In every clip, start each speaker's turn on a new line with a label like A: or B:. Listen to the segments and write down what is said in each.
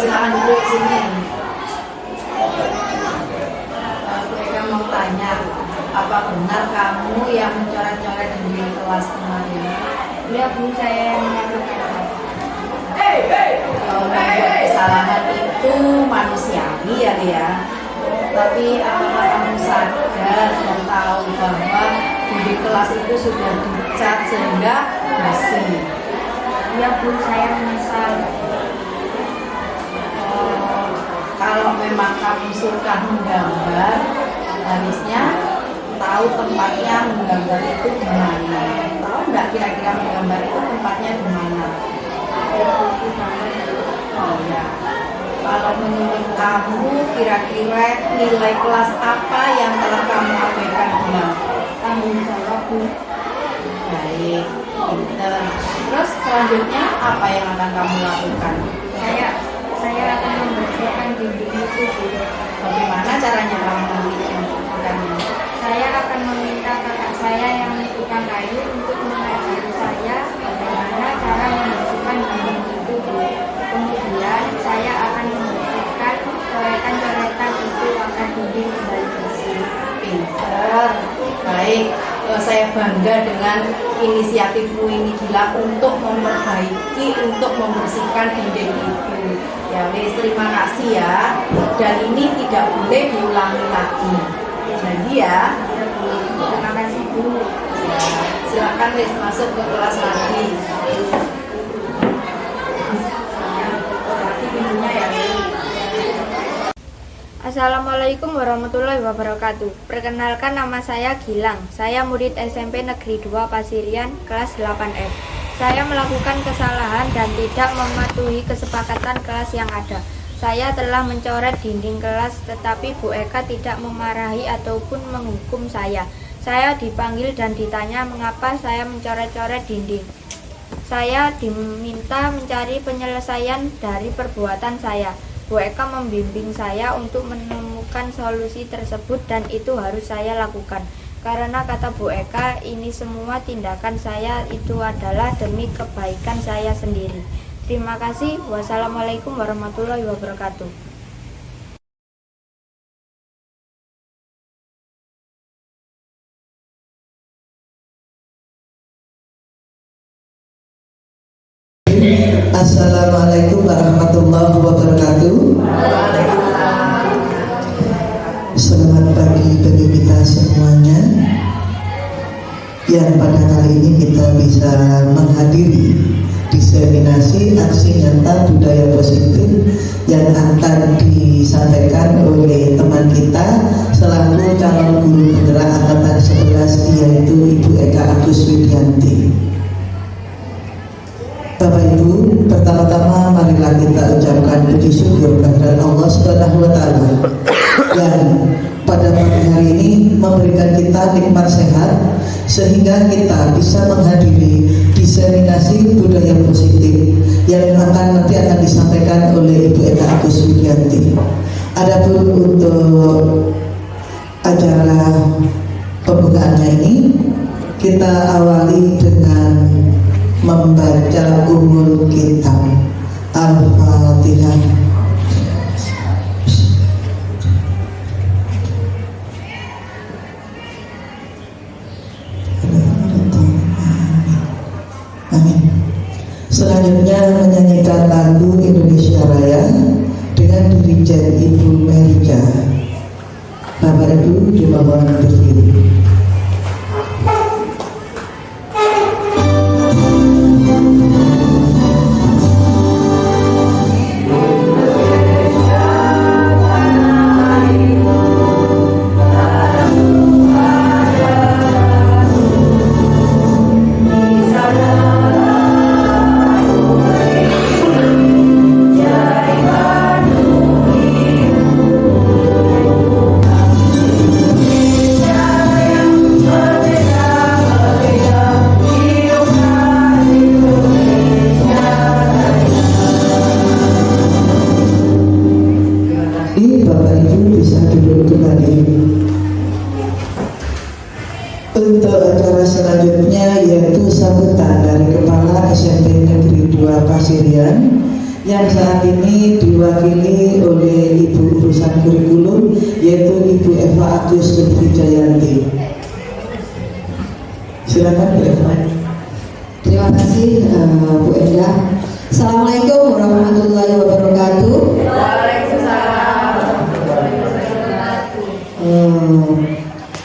A: silakan duduk sini. Mereka mau tanya, apa benar kamu yang mencoret-coret di kelas kemarin?
B: Ya Bu, saya yang melakukan.
A: Membuat kesalahan itu manusiawi ya. Tapi apakah kamu sadar dan tahu bahwa di kelas itu sudah dicat sehingga bersih?
B: Ya Bu, saya menyesal.
A: Kalau memang kamu suka menggambar, harusnya tahu tempatnya menggambar itu di mana. Tahu nggak kira-kira menggambar itu tempatnya di mana? Oh ya. Kalau menurut kamu kira-kira nilai kelas apa yang telah kamu abaikan bilang?
B: Tanggung jawab Bu.
A: Baik, pinter. Terus selanjutnya apa yang akan kamu lakukan?
B: Saya akan membersihkan dinding itu Bu.
A: Bagaimana caranya kamu melakukannya?
B: Saya akan meminta kakak saya yang tukang kayu untuk mengajari saya bagaimana cara membersihkan dinding itu Bu. Kemudian saya akan membersihkan coretan-coretan itu agar dinding kembali bersih.
A: Pinter. Baik, saya bangga dengan inisiatifmu ini Gilang untuk memperbaiki, untuk membersihkan dinding itu. Ya wes, terima kasih ya. Dan ini tidak boleh diulangi lagi. Jadi ya.
B: Terima kasih Bu.
A: Ya, silakan wes masuk ke kelas lagi. Lagi pintunya ya.
B: Assalamualaikum warahmatullahi wabarakatuh. Perkenalkan, nama saya Gilang. Saya murid SMP Negeri 2 Pasirian kelas 8F. Saya melakukan kesalahan dan tidak mematuhi kesepakatan kelas yang ada. Saya telah mencoret dinding kelas, tetapi Bu Eka tidak memarahi ataupun menghukum saya. Saya dipanggil dan ditanya mengapa saya mencoret-coret dinding. Saya diminta mencari penyelesaian dari perbuatan saya. Bu Eka membimbing saya untuk menemukan solusi tersebut dan itu harus saya lakukan. Karena kata Bu Eka, ini semua tindakan saya itu adalah demi kebaikan saya sendiri. Terima kasih. Wassalamualaikum warahmatullahi wabarakatuh.
C: Assalamualaikum warahmatullahi wabarakatuh. Selamat pagi bagi kita semuanya, yang pada kali ini kita bisa menghadiri diseminasi aksi nyata budaya positif yang akan disampaikan oleh teman kita selaku calon guru penggerak angkatan 11, yaitu Ibu Eka Agus Widianti. Bapak Ibu, pertama-tama marilah kita ucapkan puji syukur kehadirat Allah Subhanahu wa Ta'ala yang pada pagi hari ini memberikan kita nikmat sehat sehingga kita bisa menghadiri diseminasi budaya positif yang nanti akan disampaikan oleh Ibu Eka Agus Widianti. Adapun untuk acara pembukaannya ini kita awali dengan membaca umul kitab Al-Fatihah. Amin. Selanjutnya menyanyikan lagu Indonesia Raya dengan dirijen Ibu Merija. Bapak Ibu dimohon berdiri. Untuk acara selanjutnya yaitu sambutan dari Kepala SMP Negeri 2 Pasirian yang saat ini diwakili oleh Ibu Urusan Kurikulum, yaitu Ibu Eva Agus Lutfi-Jayanti. Silakan Bu Eva.
D: Terima kasih Bu Enda. Assalamualaikum warahmatullahi wabarakatuh.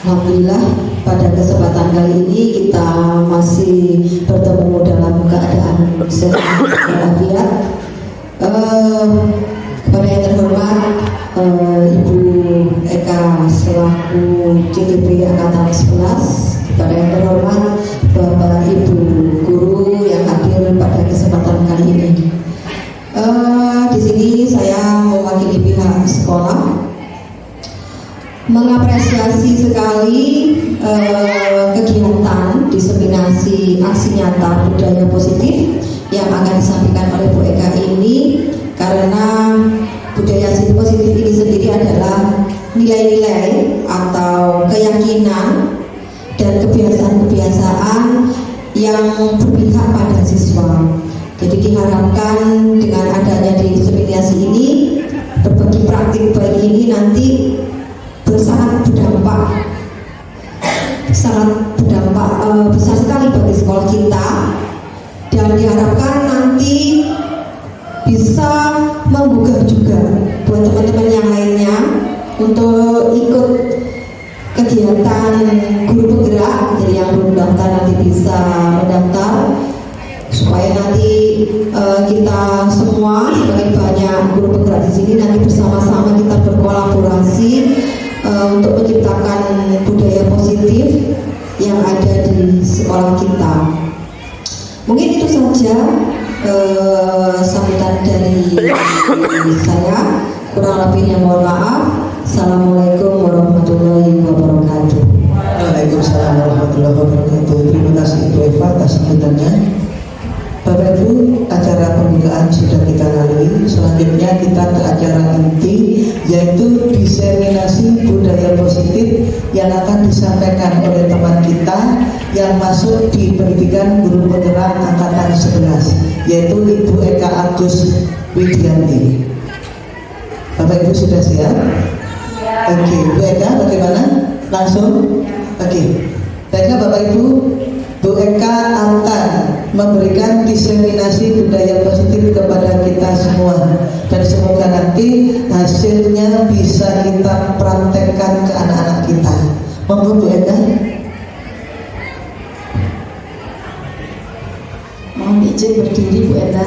D: Alhamdulillah pada kesempatan kali ini kita masih bertemu dalam keadaan sehat walafiat. Kepada yang terhormat Ibu Eka selaku CTP Angkatan 11, kepada yang terhormat Bapak Ibu guru yang hadir pada kesempatan kali ini. Di sini saya mewakili pihak sekolah mengapresiasi sekali kegiatan diseminasi aksi nyata budaya positif yang akan disampaikan oleh Bu Eka ini, karena budaya positif ini sendiri adalah nilai-nilai atau keyakinan dan kebiasaan-kebiasaan yang berpihak pada siswa. Jadi diharapkan dengan adanya diseminasi ini, berbagi praktik baik ini nanti sangat berdampak besar sekali bagi sekolah kita, dan diharapkan nanti bisa menggugah juga buat teman-teman yang lainnya untuk ikut kegiatan guru penggerak. Jadi yang belum daftar nanti bisa mendaftar, supaya nanti kita semua semakin banyak guru penggerak di sini, nanti bersama-sama kita berkolaborasi untuk menciptakan budaya positif yang ada di sekolah kita. Mungkin itu saja sambutan dari saya. Kurang lebihnya mohon maaf. Assalamualaikum warahmatullahi wabarakatuh.
C: Waalaikumsalam warahmatullahi wabarakatuh. Terima kasih Ibu Eva atas sambutannya. Bapak Ibu, acara pembukaan sudah kita lalui. Selanjutnya kita ke acara inti, yaitu diseminasi budaya positif yang akan disampaikan oleh teman kita yang masuk di pendidikan guru penggerak angkatan 11, yaitu Ibu Eka Agus Widianti. Bapak Ibu sudah siap? Oke, Bu Eka bagaimana? Langsung? Oke. Baiklah Bapak Ibu, Bu Eka akan memberikan diseminasi budaya positif kepada kita semua, dan semoga nanti hasilnya bisa kita praktekkan ke anak-anak kita. Monggo Bu Eka.
D: Mohon izin berdiri Bu Enda.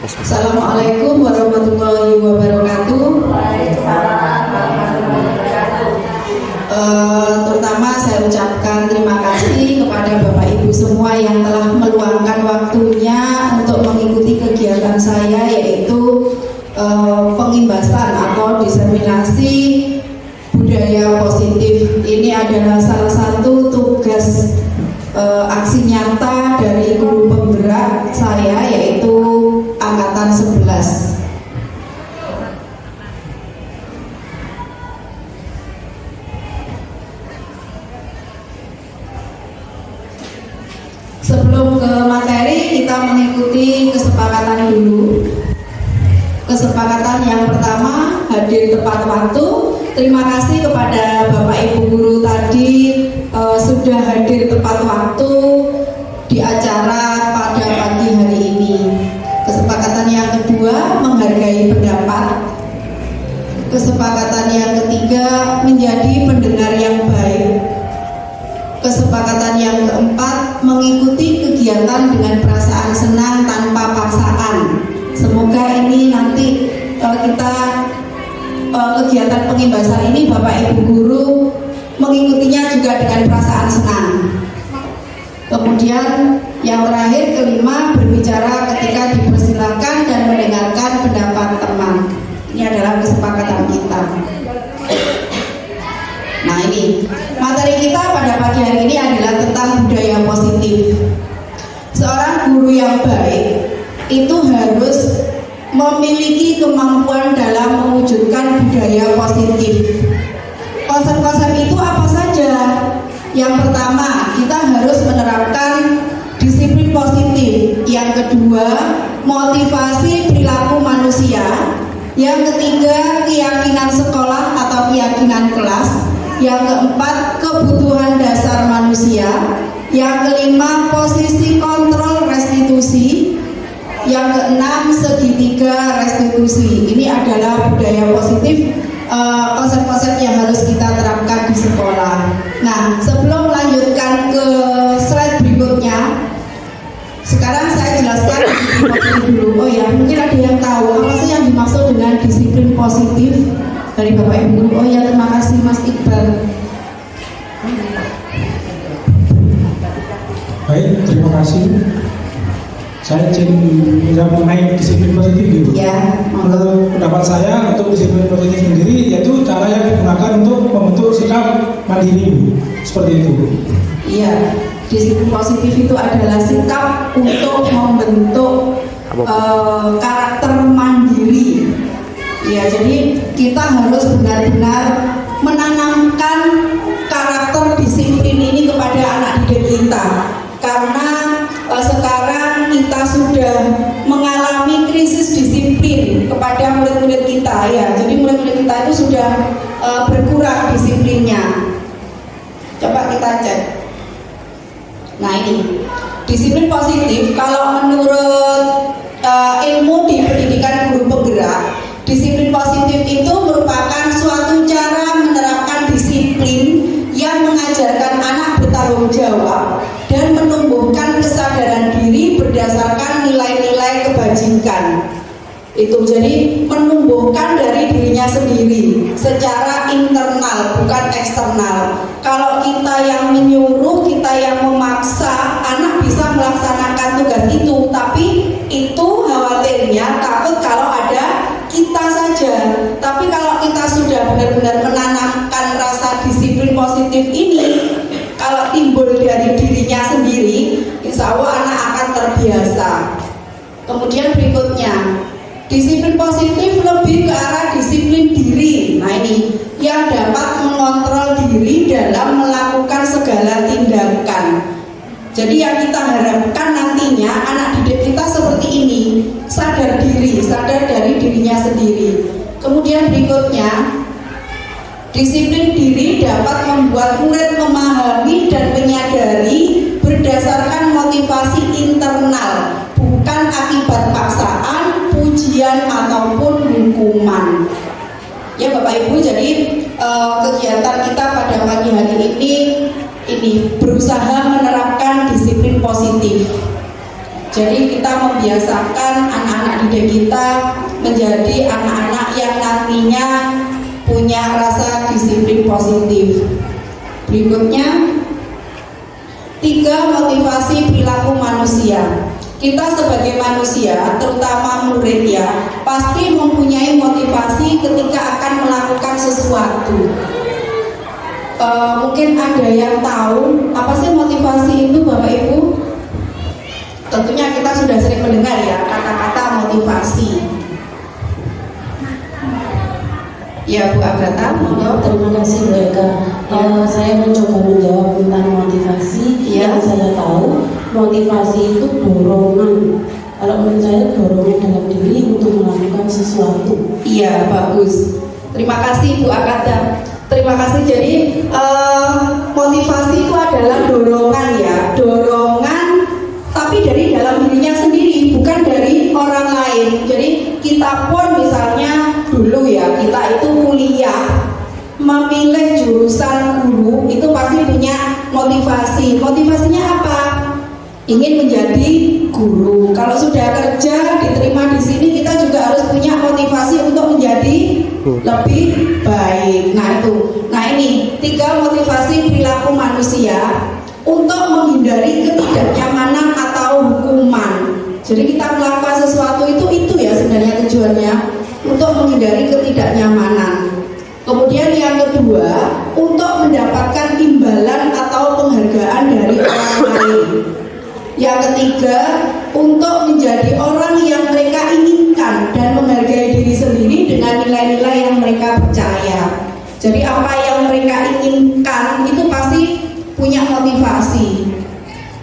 A: Assalamualaikum warahmatullahi wabarakatuh. Terutama saya ucapkan terima kasih kepada Bapak Ibu semua yang telah meluangkan waktunya untuk mengikuti kegiatan saya, yaitu pengimbasan atau diseminasi budaya positif. Ini adalah salah satu tugas aksi nyata dari guru penggerak saya, yaitu angkatan 11. Sebelum ke materi, kita mengikuti kesepakatan dulu. Kesepakatan yang pertama, hadir tepat waktu. Terima kasih kepada Bapak Ibu guru tadi sudah hadir tepat waktu di acara pada pagi hari ini. Kesepakatan yang kedua, menghargai pendapat. Kesepakatan yang ketiga, menjadi pendengar yang baik. Kesepakatan yang keempat, mengikuti kegiatan dengan perasaan senang tanpa paksaan. Semoga ini nanti kita kegiatan pengimbasan ini Bapak Ibu guru mengikutinya juga dengan perasaan senang. Kemudian yang terakhir, kelima, berbicara ketika dipersilakan dan mendengarkan pendapat teman. Ini adalah kesepakatan kita. Nah, ini materi kita pada pagi hari ini adalah tentang budaya positif. Seorang guru yang baik itu harus memiliki kemampuan dalam mewujudkan budaya positif. Konsep-konsep itu apa
D: Yang pertama, kita harus menerapkan disiplin positif. Yang kedua, motivasi perilaku manusia. Yang ketiga, keyakinan sekolah atau keyakinan kelas. Yang keempat, kebutuhan dasar manusia. Yang kelima, posisi kontrol restitusi. Yang keenam, segitiga restitusi. Ini adalah budaya positif, konsep-konsep yang harus kita terapkan di sekolah. Nah, sebelum melanjutkan ke slide berikutnya, sekarang saya jelaskan disiplin positif dulu. Oh ya, mungkin ada yang tahu apa sih yang dimaksud dengan disiplin positif dari Bapak Ibu? Oh ya, terima kasih Mas Iqbal.
E: Baik, terima kasih. Saya izin mengenai disiplin positif gitu.
D: Ya,
E: Menurut pendapat saya untuk disiplin positif sendiri yaitu cara yang digunakan untuk membentuk sikap mandiri, seperti itu.
D: iya. Disiplin positif itu adalah sikap untuk membentuk karakter mandiri. Ya, jadi kita harus benar-benar menanamkan karakter disiplin ini kepada anak didik kita, karena sekarang kita sudah mengalami krisis disiplin kepada murid-murid kita ya. Jadi murid-murid kita itu sudah berkurang disiplinnya. Coba kita cek. Nah ini disiplin positif kalau menurut ilmu di pendidikan guru penggerak, disiplin positif itu merupakan suatu cara menerapkan disiplin yang mengajarkan anak bertanggung jawab dan menumbuhkan kesadaran diri berdasarkan nilai-nilai kebajikan. Itu jadi menumbuhkan dari dirinya sendiri secara internal, bukan eksternal. Kalau kita yang menyuruh, kita yang memaksa, anak bisa melaksanakan tugas itu, tapi itu khawatirnya takut kalau ada kita saja. Tapi kalau kita sudah benar-benar menanamkan rasa disiplin positif ini, kalau timbul dari dirinya sendiri, insya Allah anak akan terbiasa. Kemudian berikutnya, disiplin positif lebih ke arah disiplin diri. Nah ini yang dapat mengontrol diri dalam melakukan segala tindakan. Jadi yang kita harapkan nantinya anak didik kita seperti ini, sadar diri, sadar dari dirinya sendiri. Kemudian berikutnya, disiplin diri dapat membuat murid memahami dan menyadari berdasarkan motivasi internal, bukan akibat paksaan, pujian ataupun hukuman. Ya Bapak Ibu, jadi kegiatan kita pada pagi hari ini berusaha menerapkan disiplin positif. Jadi kita membiasakan anak-anak didik kita menjadi anak-anak yang nantinya punya rasa disiplin positif. Berikutnya, 3 motivasi perilaku manusia. Kita sebagai manusia, terutama murid ya, pasti mempunyai motivasi ketika akan melakukan sesuatu. Mungkin ada yang tahu apa sih motivasi itu Bapak Ibu? Tentunya kita sudah sering mendengar ya kata-kata motivasi. Ya Bu Agatha,
F: Terima kasih Bu Eka. Saya mencoba menjawab tentang motivasi.
D: Ya.
F: Yang saya tahu, motivasi itu dorongan. Kalau menurut saya dorongan dalam diri untuk melakukan sesuatu.
D: Iya, bagus. Terima kasih Bu Agatha. Terima kasih. Jadi motivasi itu adalah dorongan ya, dorongan tapi dari dalam dirinya sendiri, bukan dari orang lain. Jadi kita pun misalnya dulu ya, kita itu kuliah memilih jurusan guru itu pasti punya motivasi. Motivasinya apa? Ingin menjadi guru. Kalau sudah kerja diterima di sini, kita juga harus punya motivasi untuk menjadi lebih baik. Nah itu, nah ini 3 motivasi perilaku manusia untuk menghindari ketidaknyamanan atau hukuman. Jadi kita melakukan sesuatu itu ya sebenarnya tujuannya untuk menghindari ketidaknyamanan. Kemudian yang kedua, untuk mendapatkan imbalan atau penghargaan dari orang lain. Yang ketiga, untuk menjadi orang yang mereka inginkan dan menghargai diri sendiri dengan nilai-nilai yang mereka percaya. Jadi apa yang mereka inginkan itu pasti
G: punya motivasi.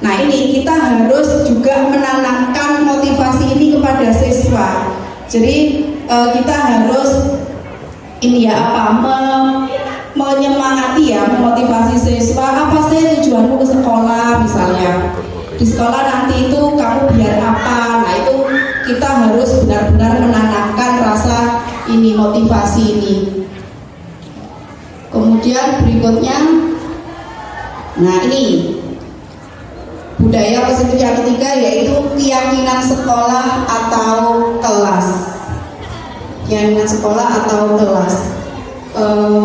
G: Nah ini kita harus juga menanamkan motivasi ini kepada siswa. Jadi kita harus menyemangati ya, memotivasi siswa. Apa sih tujuanmu ke sekolah misalnya? Di sekolah nanti itu kamu biar apa? Nah itu kita harus benar-benar menanamkan rasa ini, motivasi ini. Kemudian berikutnya, nah ini budaya positif yang ketiga yaitu keyakinan sekolah atau kelas. Keyakinan sekolah atau kelas.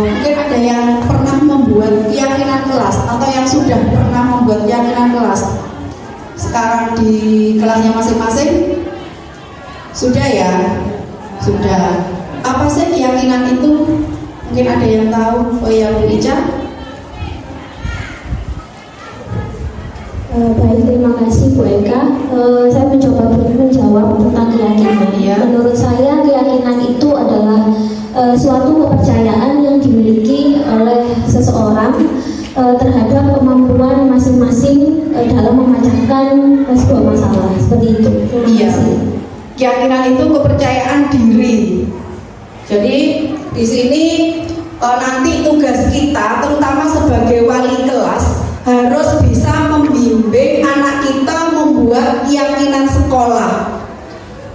G: Mungkin ada yang pernah membuat keyakinan kelas atau yang sudah pernah membuat keyakinan kelas. Sekarang di kelasnya masing-masing sudah ya, sudah. Apa sih keyakinan itu? Mungkin ada yang tahu. Oh ya, Bu Ica.
H: Baik, terima kasih Bu Eka. Saya mencoba menjawab tentang keyakinan.
G: Ya.
H: Menurut saya keyakinan itu adalah suatu kepercayaan yang dimiliki oleh seseorang terhadap kemampuan masing-masing dalam memecahkan sebuah masalah seperti itu.
G: Iya. Keyakinan itu kepercayaan diri. Jadi di sini nanti tugas kita, terutama sebagai wali kelas, harus bisa membimbing anak kita membuat keyakinan sekolah.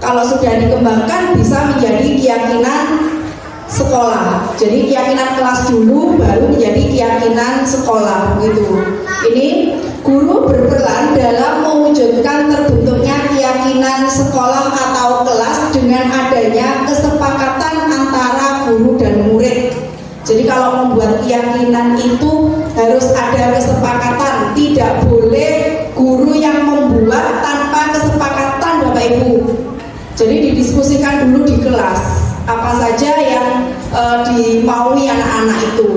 G: Kalau sudah dikembangkan bisa menjadi keyakinan sekolah. Jadi keyakinan kelas dulu baru menjadi keyakinan sekolah gitu. Ini guru berperan dalam mewujudkan terbentuknya keyakinan sekolah atau kelas dengan adanya kesepakatan antara guru dan murid. Jadi kalau membuat keyakinan itu harus ada kesepakatan, tidak boleh guru yang membuat tanpa kesepakatan Bapak Ibu. Jadi didiskusikan dulu di kelas apa saja yang dimaui anak-anak itu.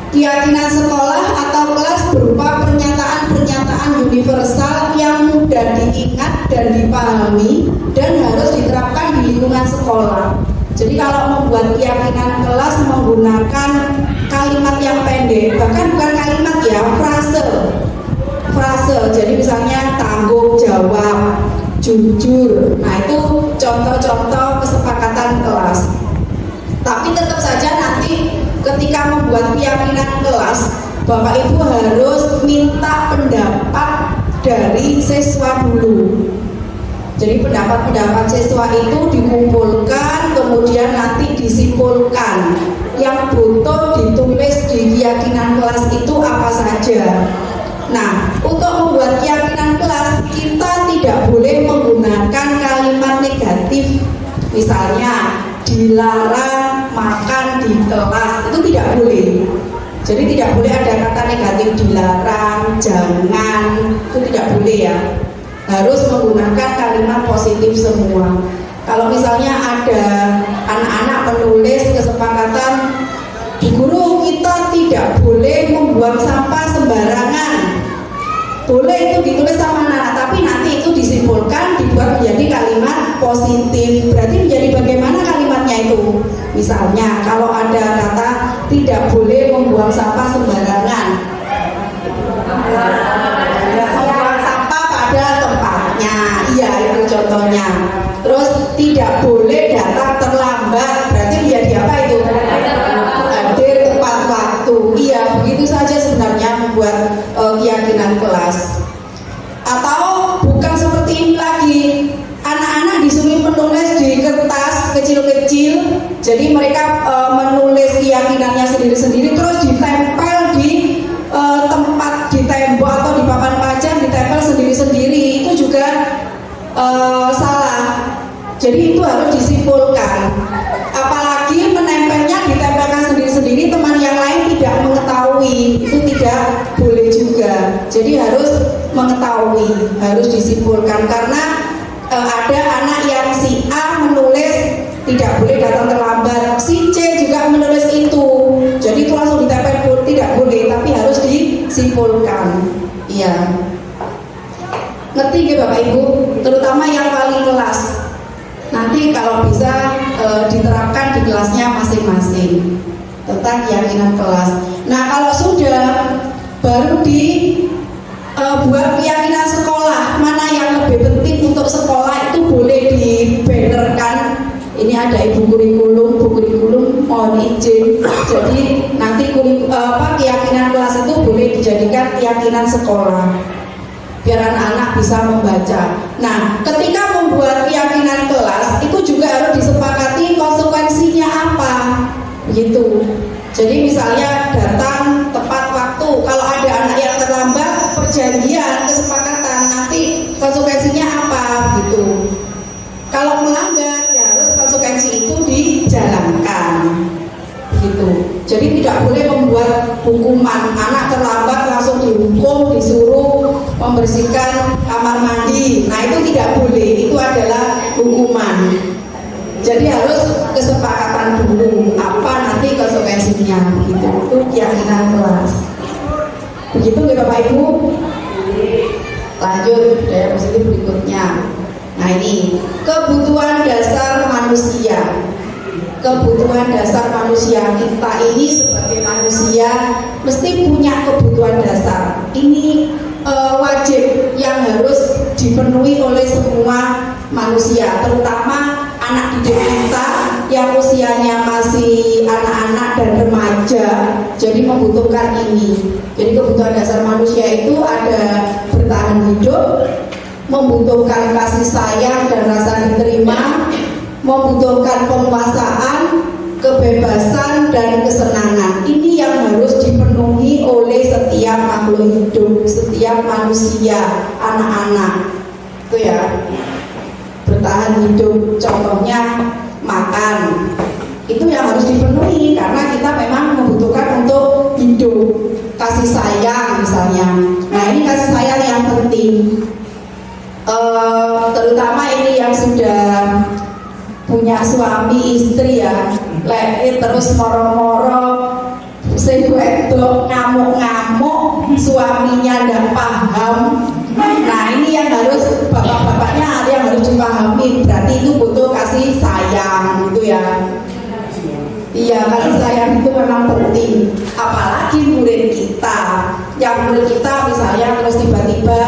G: Keyakinan sekolah atau kelas berupa pernyataan-pernyataan universal yang mudah diingat dan dipahami dan harus diterapkan di lingkungan sekolah. Jadi kalau membuat keyakinan kelas menggunakan kalimat yang pendek, bahkan bukan kalimat ya, frase. Jadi misalnya tanggung jawab, jujur. Nah itu contoh-contoh kesepakatan kelas. Tapi tetap saja nanti ketika membuat keyakinan kelas, Bapak Ibu harus minta pendapat dari siswa dulu. Jadi pendapat-pendapat siswa itu dikumpulkan, kemudian nanti disimpulkan. Yang butuh ditulis di keyakinan kelas itu apa saja. Nah, untuk membuat keyakinan kelas, kita tidak boleh menggunakan kalimat negatif. Misalnya, dilarang makan di kelas, itu tidak boleh. Jadi tidak boleh ada kata negatif, dilarang, jangan, itu tidak boleh ya. Harus menggunakan kalimat positif semua. Kalau misalnya ada anak-anak menulis kesepakatan, Bu Guru, kita tidak boleh membuang sampah sembarangan. Boleh itu ditulis sama anak, tapi nanti itu disimpulkan, dibuat menjadi kalimat positif. Berarti menjadi bagaimana kalimatnya itu? Misalnya kalau ada kata tidak boleh membuang sampah sembarangan, membuang sampah pada tempatnya, iya itu contohnya. Terus tidak boleh datang terlambat, berarti menjadi apa itu? Hadir tepat waktu. Iya, begitu saja sebenarnya membuat keyakinan kelas. Atau bukan seperti ini lagi, anak-anak disuruh menulis di kertas kecil-kecil. Jadi mereka menulis keyakinannya sendiri-sendiri, terus ditempel di tempat, di tembok atau di papan pajang, ditempel sendiri-sendiri. Itu juga salah. Jadi itu harus disimpulkan. Apalagi menempelnya ditempelkan sendiri-sendiri, teman yang lain tidak mengetahui, itu tidak boleh juga. Jadi harus mengetahui, harus disimpulkan. Karena ada anak yang si A menulis tidak boleh datang terlambat, si C juga menulis itu. Jadi itu langsung ditempel, tidak boleh, tapi harus disimpulkan. Iya. Ngerti nggih Bapak Ibu? Terutama yang wali kelas. Nanti kalau bisa diterapkan di kelasnya masing-masing tentang keyakinan kelas. Nah kalau sudah baru buat keyakinan sekolah mana yang lebih penting untuk sekolah itu boleh dibannerkan. Ini ada ibu kurikulum mohon izin. Jadi nanti keyakinan kelas itu boleh dijadikan keyakinan sekolah biar anak-anak bisa membaca. Nah, ketika membuat keyakinan kelas itu juga harus disepakati konsekuensinya apa, begitu. Jadi misalnya datang tepat waktu, kalau ada anak yang terlambat, perjanjian, kesepakatan, nanti konsekuensinya apa, gitu. Kalau melanggar, ya harus konsekuensi itu dijalankan, gitu. Jadi tidak boleh membuat hukuman anak terlambat langsung dihukum, disuruh membersihkan kamar mandi. Nah itu tidak boleh, itu adalah hukuman. Jadi harus kesepakatan dulu apa nanti konsekuensinya, gitu. Itu keyakinan kelas. Begitu ya Bapak Ibu. Lanjut budaya positif berikutnya. Nah ini kebutuhan dasar manusia. Kebutuhan dasar manusia, kita ini sebagai manusia mesti punya kebutuhan dasar. Ini wajib yang harus dipenuhi oleh semua manusia, terutama anak didik kita yang usianya masih anak-anak dan remaja, jadi membutuhkan ini. Jadi kebutuhan dasar manusia itu ada bertahan hidup, membutuhkan kasih sayang dan rasa diterima, membutuhkan penguasaan, kebebasan dan kesenangan. Ini yang harus dipenuhi oleh setiap makhluk hidup, setiap manusia, anak-anak. Itu ya. Bertahan hidup, contohnya makan. Itu yang harus dipenuhi karena kita memang membutuhkan untuk hidup. Kasih sayang misalnya. Nah, ini kasih sayang yang penting. Terutama ini yang sudah punya suami istri ya, terus moro-moro, sing wedok ngamuk-ngamuk, suaminya nggak paham. Nah ini yang harus bapak-bapaknya ada yang harus dipahami. Berarti itu butuh kasih sayang, gitu ya. Iya, kasih sayang itu memang penting. Apalagi murid kita, yang murid kita misalnya terus tiba-tiba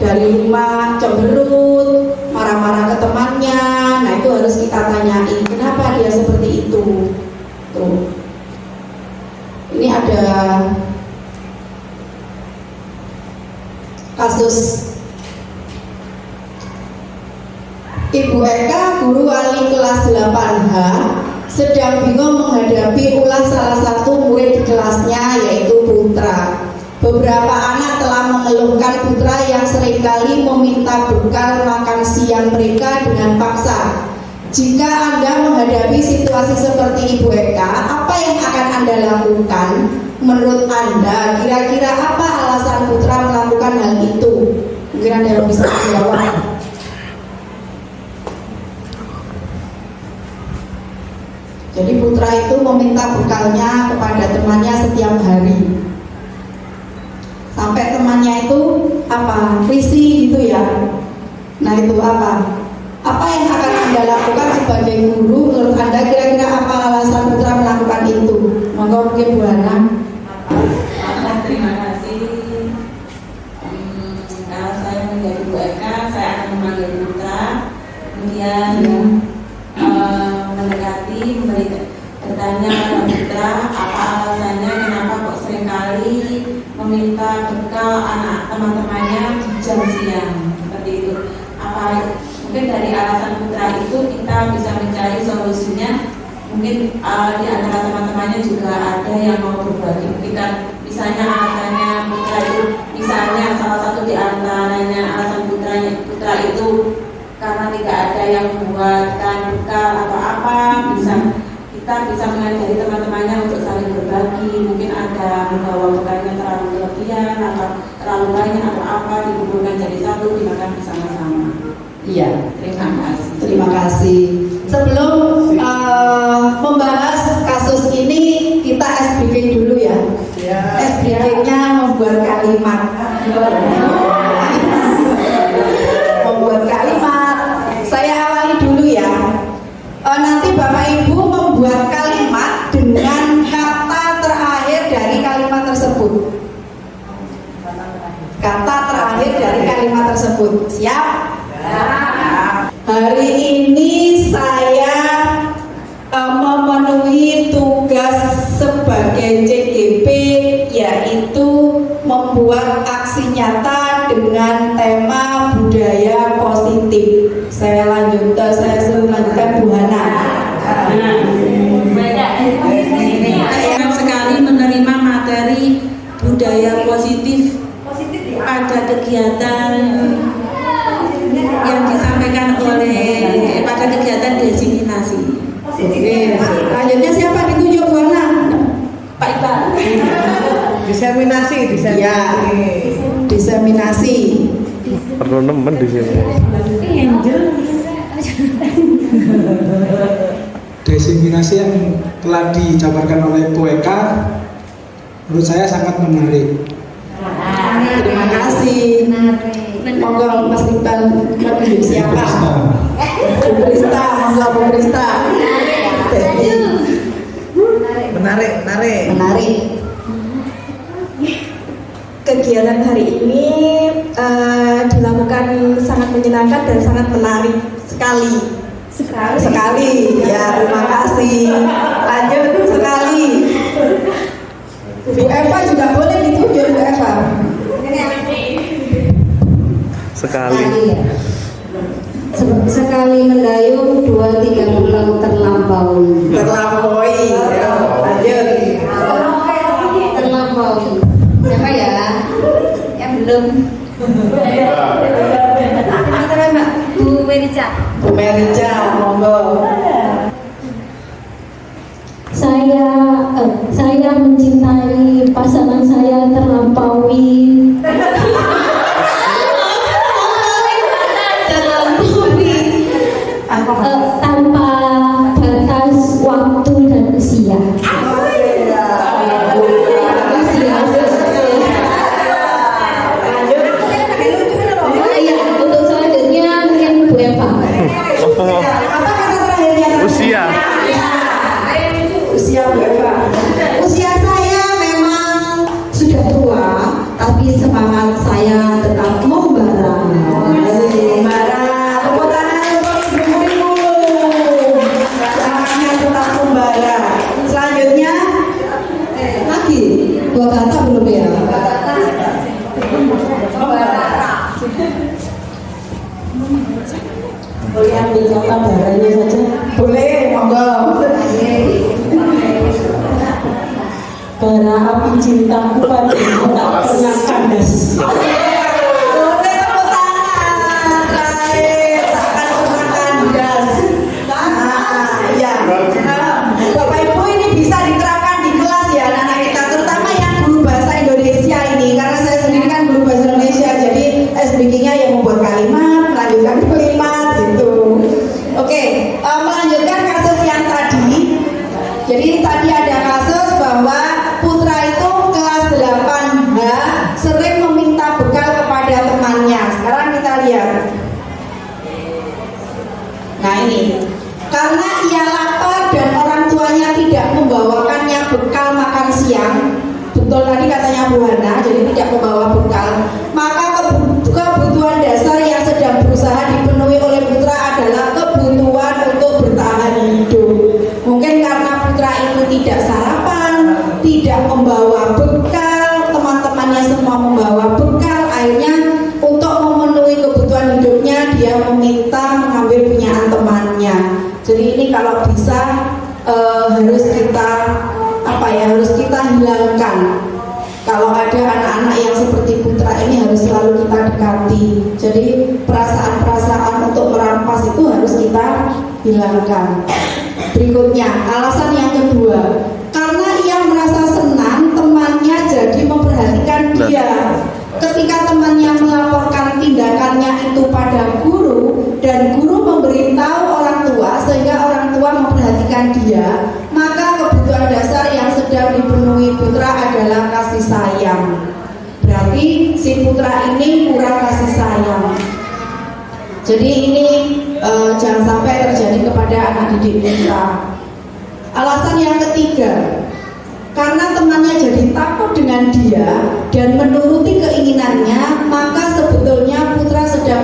G: dari rumah cemberut, marah-marah ke temannya. Nah itu harus kita tanyain kenapa dia seperti itu. Tuh. Ini ada kasus Ibu Eka, guru wali kelas 8H, sedang bingung menghadapi ulah salah satu murid di kelasnya, yaitu putra. Beberapa anak telah mengeluhkan putra yang seringkali meminta bekal makan siang mereka dengan paksa. Jika Anda menghadapi situasi seperti Ibu Eka, apa yang akan Anda lakukan? Menurut Anda, kira-kira apa alasan putra melakukan hal itu? Mungkin Anda yang bisa menjawab. Jadi putra itu meminta bekalnya kepada temannya setiap hari. Sampai temannya itu risih gitu ya. Nah itu apa? Apa yang akan Anda lakukan sebagai guru? Menurut Anda kira-kira apa alasan putra melakukan itu? Monggo mungkin Bu Hana.
F: Terima kasih. Kalau saya menjadi Bu Eka, saya akan memanggil putra, kemudian mendekati, bertanya pada putra apa alasannya, kenapa kok seringkali meminta bekal anak teman-temannya di jam siang seperti itu. Apa mungkin dari alasan putra itu kita bisa mencari solusinya. Mungkin di antara teman-temannya juga ada yang mau berbagi. Kita misalnya alasannya putra itu, misalnya salah satu di antaranya alasan putra itu karena tidak ada yang membuatkan bekal atau apa, kita bisa mengajari teman-temannya untuk saling berbagi. Mungkin ada membawa bekalnya terlalu kelebihan atau terlalu banyak atau apa, dikumpulkan jadi satu, dimakan bersama-sama.
G: Iya,
F: Terima kasih.
G: terima kasih. Sebelum membahas kasus ini, kita SBK dulu ya. SBK-nya membuat kalimat. Membuat kalimat. Saya awali dulu ya. Nanti Bapak Ibu membuat kalimat dengan kata terakhir dari kalimat tersebut. tersebut. Siap? Hari ini saya memenuhi tugas sebagai CGP, yaitu membuat aksi nyata dengan tema budaya positif. Saya suruh lanjutkan Bu Hana.
F: Senang sekali menerima materi budaya positif pada kegiatan yang disampaikan pada kegiatan desiminasi.
G: Oke, selanjutnya siapa ditunjuk Bu Hana? Pak Iqbal.
C: Diseminasi.
G: Ya, diseminasi.
I: Perlu nemen di sini.
E: Diseminasi yang telah dijabarkan oleh Bu Eka menurut saya sangat menarik.
G: Terima kasih. Monggo Mas Iqbal menunjuk siapa? Bu Krista, monggo Bu Krista. Menarik.
D: Kegiatan hari ini dilakukan sangat menyenangkan dan sangat menarik sekali. Ya, terima kasih. Lanjut sekali.
G: Bu Eva juga boleh ditunjuk Bu Eva.
H: Sekali mendayung 2-3 pulau terlampaui.
G: Ya, lanjut.
H: Terlampaui. Siapa ya? Yang belum. Siapa Mbak? Bu Merica.
G: Bu Merica, monggo.
H: Saya mencintai pasangan saya terlampaui tanpa batas waktu dan usia. Untuk selanjutnya mungkin Bu Eva.
G: Apa kata terakhirnya?
I: Usia.
G: Usia Bu Eva.
D: Usia saya memang sudah tua, tapi semangat saya tetap membara.
G: Tepuk tangan untuk ibu-ibu. Semangatnya tetap membara. Selanjutnya
D: Lagi 2 kata belum ya?
F: Boleh ambil kata baranya saja.
G: boleh, monggo.
F: Bara api cintaku padamu tak pernah kandas.
G: Boleh tepuk tangan. Baik, takkan pernah kandas. Ya. Bapak Ibu, ini bisa diterapkan di kelas ya anak-anak kita, terutama yang guru bahasa Indonesia ini, karena saya sendiri kan guru bahasa Indonesia, jadi speakingnya yang membuat kalimat, melanjutkan kalimat gitu. Oke, melanjutkan kasus yang tadi. Jadi tadi ada kasus bahwa putra itu kelas 8H sering meminta bekal kepada temannya. Sekarang kita lihat. Nah ini, karena ia lapar dan orang tuanya tidak membawakannya bekal makan siang, betul tadi katanya Bu Hana, jadi tidak membawa bekal, maka kebutuhan dasar yang sedang berusaha dipenuhi oleh putra adalah kebutuhan untuk bertahan hidup. Mungkin karena putra itu tidak sarapan, tidak membawa bekal, teman-temannya semua membawa bekal, akhirnya untuk memenuhi kebutuhan hidupnya dia meminta mengambil punyaan temannya. Jadi ini kalau bisa harus kita hilangkan. Kalau ada anak-anak yang seperti putra ini harus selalu kita dekati. Jadi perasaan-perasaan untuk merampas itu harus kita hilangkan. Berikutnya, alasan yang kedua, karena ia merasa senang temannya jadi memperhatikan dia. Ketika temannya melaporkan tindakannya itu pada guru dan guru memberitahu orang tua sehingga orang tua memperhatikan dia, maka kebutuhan dasar yang sedang dipenuhi putra adalah kasih sayang. Berarti si putra ini kurang kasih sayang. Jadi ini jangan sampai terjadi kepada anak didik kita. Alasan yang ketiga, karena temannya jadi takut dengan dia dan menuruti keinginannya, maka sebetulnya putra sedang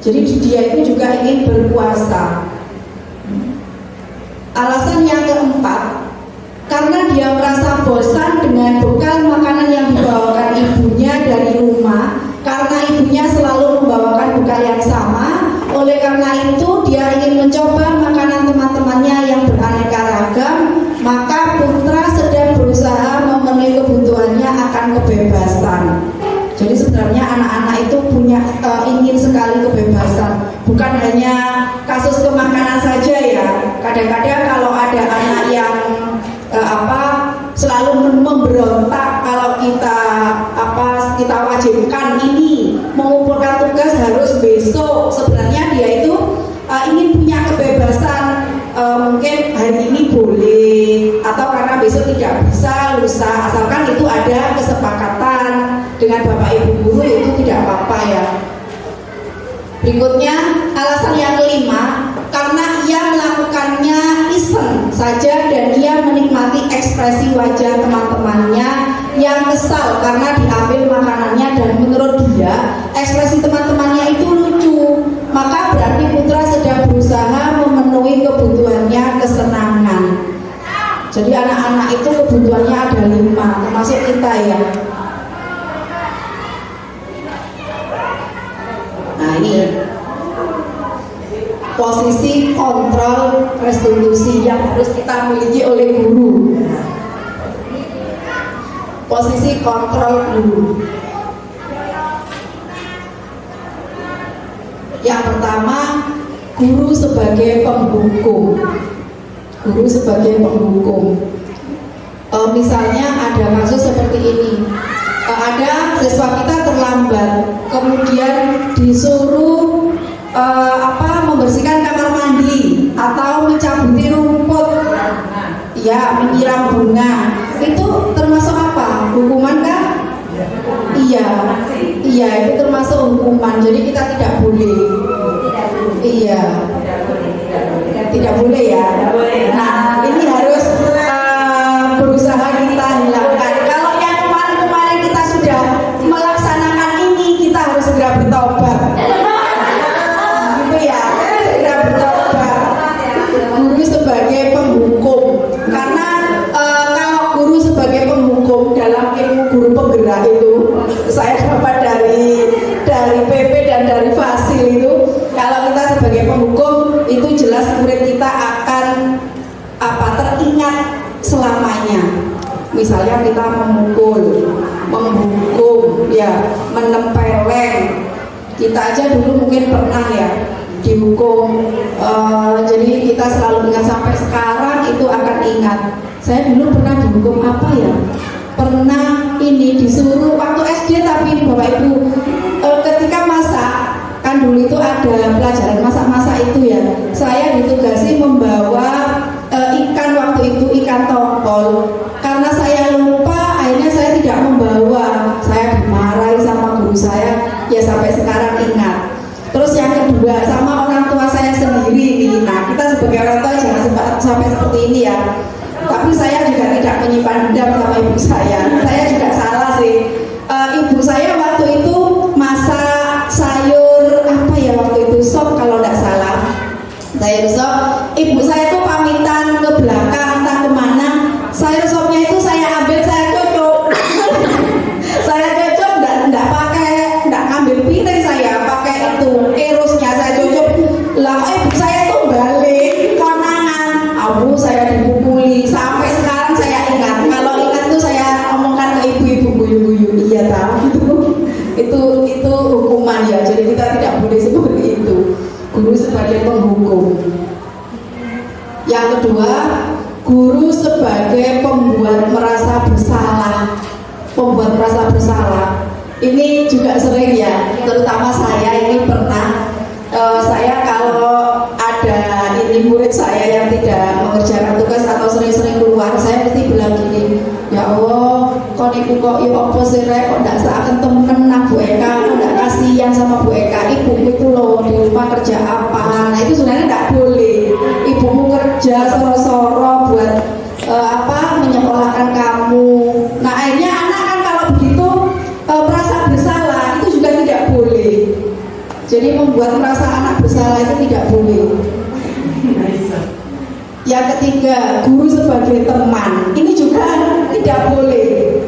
G: Jadi dia itu juga ingin berpuasa. Alasan yang keempat, karena dia merasa bosan dengan bekal makanan yang dibawakan ibunya dari rumah, karena ibunya selalu membawakan bekal yang sama. Oleh karena itu dia ingin mencoba makanan teman-temannya yang beraneka ragam. Maka putra sedang berusaha memenuhi kebutuhannya akan kebebasan. Jadi sebenarnya anak-anak itu ingin sekali kebebasan. Bukan hanya kasus kemakanan saja ya. Kadang-kadang kalau ada anak yang selalu memberontak kalau kita wajibkan ini mengumpulkan tugas harus besok. Sebenarnya dia itu ingin punya kebebasan. Mungkin hari ini boleh atau karena besok tidak bisa, lusa, asalkan itu ada kesepakatan dengan bapak ibu guru, itu tidak apa-apa ya. Berikutnya alasan yang kelima, karena ia melakukannya iseng saja dan ia menikmati ekspresi wajah teman-temannya yang kesal karena diambil makanannya, dan menurut dia ekspresi teman-temannya itu lucu. Maka berarti putra sedang berusaha memenuhi kebutuhannya kesenangan. Jadi anak-anak itu kebutuhannya ada 5, termasuk kita ya. Nah ini posisi kontrol restitusi yang harus kita miliki oleh guru. Posisi kontrol guru. Yang pertama, guru sebagai penghukum. Guru sebagai penghukum. Misalnya ada kasus seperti ini. Ada siswa kita terlambat, kemudian disuruh membersihkan kamar mandi atau mencabuti rumput, ya, menyiram bunga. Itu termasuk apa? Hukuman kan? Iya, itu termasuk hukuman. Jadi kita tidak boleh. Iya, tidak boleh ya. Nah, ini harus berusaha kita hilangkan. Kalau yang kemarin-kemarin kita sudah melaksanakan ini, kita harus segera bertobat. Gitu ya, segera bertobat. Guru sebagai penghukum, karena kalau guru sebagai penghukum dalam ilmu guru penggerak itu, saya dapat dari PP dan dari Fasil itu, kalau kita sebagai penghukum itu jelas murid kita akan teringat selamanya. Misalnya kita memukul, menghukum, ya, menempeleng. Kita aja dulu mungkin pernah ya dihukum. Jadi kita selalu ingat sampai sekarang itu akan ingat. Saya dulu pernah dihukum apa ya? Pernah ini disuruh waktu SD, tapi ini Bapak Ibu ketika masak, kan dulu itu ada pelajaran masak-masak itu ya. Saya ditugasi membawa ikan, waktu itu ikan tongkol. Karena saya lupa, akhirnya saya tidak membawa. Saya dimarahi sama guru saya, ya sampai sekarang ingat. Terus yang kedua, sama orang tua saya sendiri. Nah, kita sebagai orang tua jangan sampai seperti ini ya. Tapi saya juga tidak menyimpan dendam sama ibu saya. Saya juga salah sih. Ibu saya waktu itu masak sayur waktu itu sop kalau tidak salah. Sayur sop. Ibu saya tuh pamitan ke belakang entah kemana. Sayur sopnya itu saya ambil, saya cocok. Saya cocok, tidak ngambil piring, saya pakai itu erosnya saya cocok. Lah ibu saya tuh balik konangan. Abu saya dipukuli. Sampai sekarang saya ingat. Kalau ingat tuh saya omongkan ke ibu-ibu guyu-guyu. Iya tahu itu hukuman ya. Jadi kita tidak boleh seperti itu. Guru sebagai penghukum. Yang kedua, guru sebagai pembuat merasa bersalah. Pembuat merasa bersalah. Ini juga sering ya, terutama saya ini pernah. Saya kalau ada ini murid saya yang tidak mengerjakan tugas atau sering-sering keluar, saya mesti bilang gini, ya Allah, kok niku kok ya apa sih rek, kok ndak seakan temen Bu Eka, kok ndak kasihan sama Bu Eka, ibu itu loh di rumah kerja apa. Nah itu sebenarnya nggak boleh. Ibumu kerja soro-soro buat menyekolahkan kamu. Nah akhirnya anak kan kalau begitu merasa bersalah, itu juga tidak boleh. Jadi membuat merasa anak bersalah itu tidak boleh. Yang ketiga, guru sebagai teman, ini juga tidak boleh.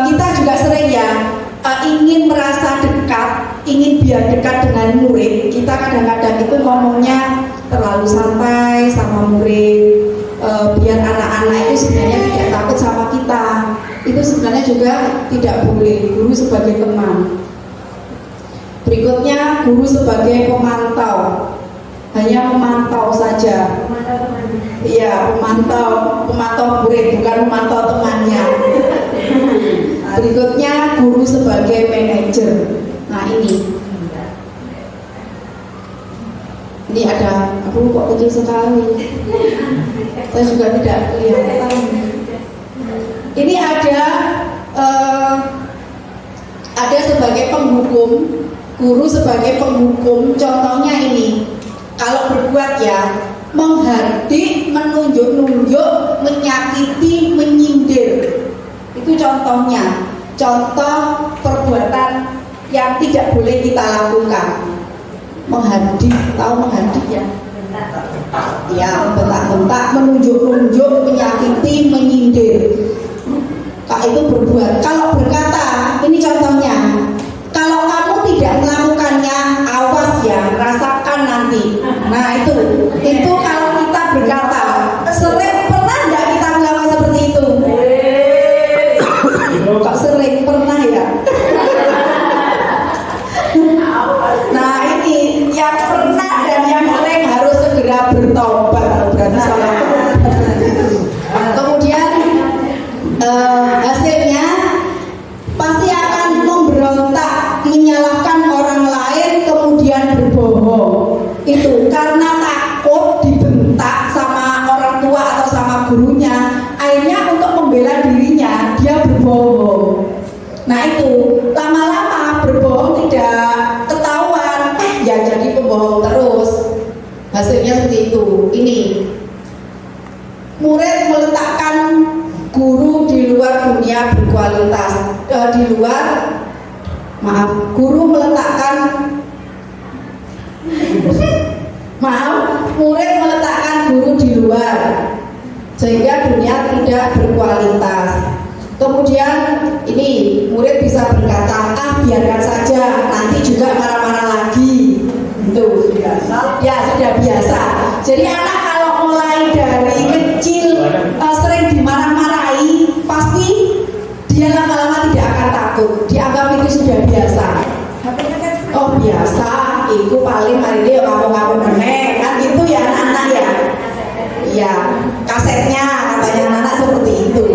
G: Kita juga sering ya ingin merasa dekat, ingin biar dekat dengan murid. Kita kadang-kadang itu ngomongnya terlalu santai sama murid, biar anak-anak itu sebenarnya tidak takut sama kita. Itu sebenarnya juga tidak boleh. Guru sebagai teman. Berikutnya, guru sebagai pemantau, hanya memantau saja. Iya, pemantau murid, bukan memantau temannya. Berikutnya, guru sebagai manajer. Nah ini ada, aku kok kecil sekali. Saya juga tidak kelihatan. Ini ada sebagai penghukum, guru sebagai penghukum. Contohnya ini, kalau berbuat ya, menghardik, menunjuk-nunjuk, menyakiti, menyindir. Itu contohnya, contoh perbuatan yang tidak boleh kita lakukan. Menghardik, tahu menghardik ya? Ya, bentak-bentak, menunjuk-nunjuk, menyakiti, menyindir. Itu berbuat. Kalau berkata, ini contohnya, kalau kamu tidak melakukannya, awas ya, rasakan nanti. Nah itu kalau kita berkata, sering pernah nggak kita melakukan seperti itu? Kok sering pernah ya? Nah ini yang pernah dan yang sering harus segera bertobat. Berarti salah. Kemudian hasilnya pasti akan memberontak, menyalahkan orang lain, kemudian berbohong. Itu karena takut dibentak sama orang tua atau sama gurunya, akhirnya untuk membela dirinya dia berbohong. Nah itu lama-lama berbohong tidak ketahuan, ya jadi pembohong terus. Hasilnya seperti itu. Ini murid meletakkan guru di luar dunia berkualitas, guru meletakkan murid meletakkan guru di luar sehingga dunia tidak berkualitas. Kemudian ini murid bisa berkata, biarkan saja, nanti juga marah-marah lagi. Itu ya sudah biasa. Jadi anak kalau mulai dari kecil sering dimarah-marahi, pasti dia lama-lama tidak akan takut. Dianggap itu sudah biasa. Oh biasa, itu paling hari ini kamu nenek kan gitu ya anak-anak ya. Iya, kasetnya katanya anak-anak seperti itu.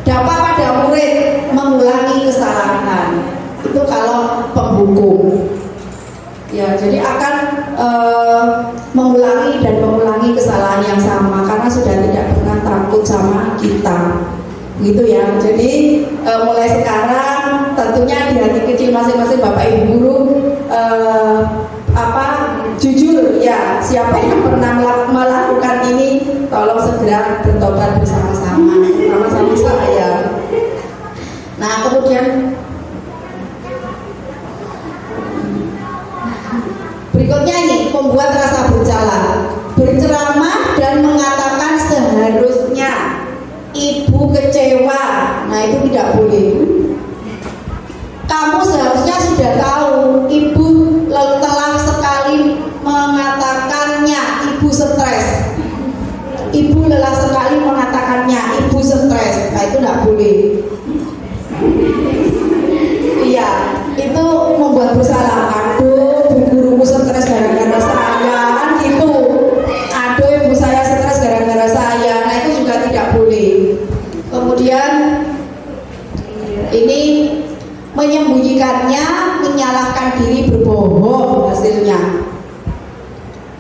G: Dapat pada murid mengulangi kesalahan. Itu kalau penghukum. Ya, jadi akan mengulangi dan mengulangi kesalahan yang sama karena sudah tidak pernah takut sama kita. Gitu ya. Jadi mulai sekarang tentunya di hati kecil masing-masing Bapak Ibu guru jujur ya, siapa yang pernah melakukan ini tolong segera bertobat bersama-sama saya. Nah, kemudian berikutnya ini membuat rasa bersalah, berceramah dan mengatakan seharusnya, ibu kecewa. Nah itu tidak boleh. Kamu seharusnya sudah tahu, ibu telah sekali mengatakannya, ibu stres. Ibu lelah sekali mengatakannya, ibu stres. Nah itu tidak boleh. Iya, itu membuat bersalah. Aduh, bu guruku stres gara-gara saya, kan gitu. Aduh, ibu saya stres gara-gara saya. Nah itu juga tidak boleh. Kemudian ini menyembunyikannya, menyalahkan diri, berbohong hasilnya.